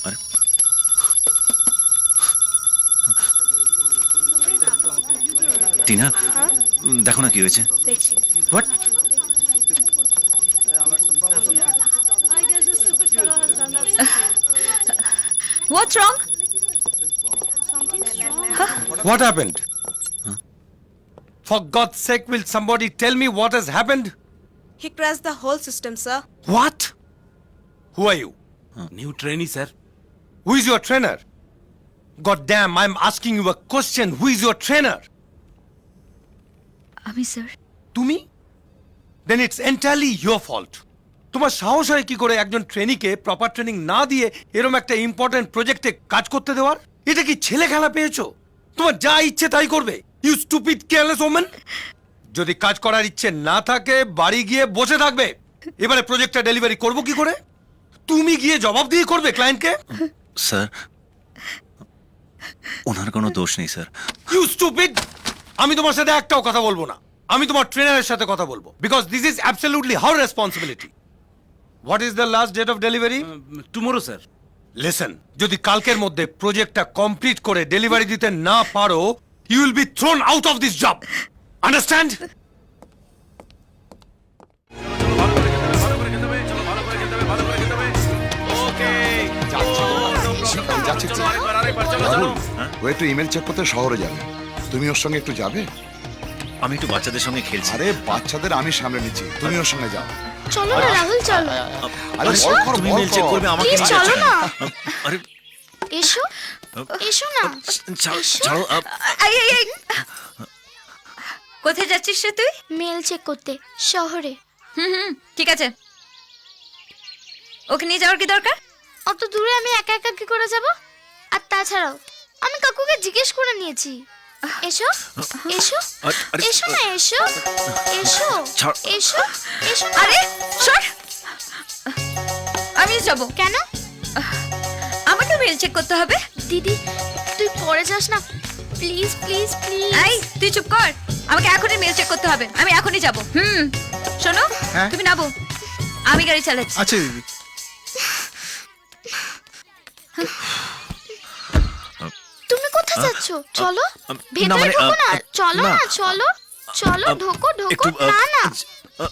আরে টিনা, দেখো না কি হয়েছে। দেখছি। What? What's wrong? What happened? For God's sake, will somebody tell me what has happened? He crashed the whole system, sir. What? Who are you? New trainee, sir. Who is your trainer? God damn, I'm asking you a question. Who is your trainer? আমি sir. তুমি? Then it's entirely your fault. তোমার সাহস হয় কি করে একজন ট্রেনিকে proper training না দিয়ে এরকম একটা ইম্পর্টেন্ট প্রজেক্টে কাজ করতে দেওয়ার? এটা কি ছেলে খেলা পেয়েছো? তোমার যা ইচ্ছে তাই করবে? You stupid careless woman. যদি কাজ করার ইচ্ছে না থাকে বাড়ি গিয়ে বসে থাকবে। এবারে প্রজেক্টটা ডেলিভারি করব কি করে? তুমি গিয়ে জবাব দিয়ে করবে ক্লায়েন্টকে। স্যার, ওনার কোনো দোষ নেই স্যার। You stupid. আমি তোমার সাথে একটাও কথা বলবো না। আমি তোমার ট্রেনারের সাথে কথা বলবো, because this is absolutely her responsibility. What is the last date of delivery? Tomorrow, sir. Listen, যদি কালকের মধ্যে প্রজেক্টটা কমপ্লিট করে ডেলিভারি দিতে না পারো, you will be thrown out of this job. Understand? ও একটু ইমেল চেক করতে শহরে যাবে, তুমি ওর সঙ্গে একটু যাবে? আমি একটু বাচ্চাদের সঙ্গে খেলছি। আরে বাচ্চাদের আমি সামলে নিচ্ছি, তুমি ওর সঙ্গে যাও। চলো না রাহুল, চলো। আরে বল কর, তুমি বল মেল চেক কর। করবে, আমাকে প্লিজ নিয়ে চলো যাচ্ছ না। আরে এসো, এসো না। ছাড়ো। এই এই এই কোথায় যাচ্ছিস রে তুই? মেল চেক করতে শহরে। ঠিক আছে, ওকে নিয়ে যাওয়ার কি দরকার? অত দূরে আমি একা একা কি করে যাব? আর তাছাড়াও আমি কাকুকে জিজ্ঞেস করে নিয়েছি। এসো, এসো, এসো না, এসো, এসো, ছাড়। এসো, এসো। আরে সর, আমি যাব কেন? আমাকে মেল চেক করতে হবে। দিদি তুই পরে যাস না, প্লিজ প্লিজ প্লিজ। এই তুই চুপ কর, আমাকে এখনই মেল চেক করতে হবে, আমি এখনই যাব। শোনো, তুমি নাবো, আমি গাড়ি চালাচ্ছি। আচ্ছা দিদি। তুমি কোথায় যাচ্ছ? চলো না, ভেতরে মানে, ঢোকো না, চলো না। না, চলো, চলো, ঢোকো ঢোকো। একটু না না আ,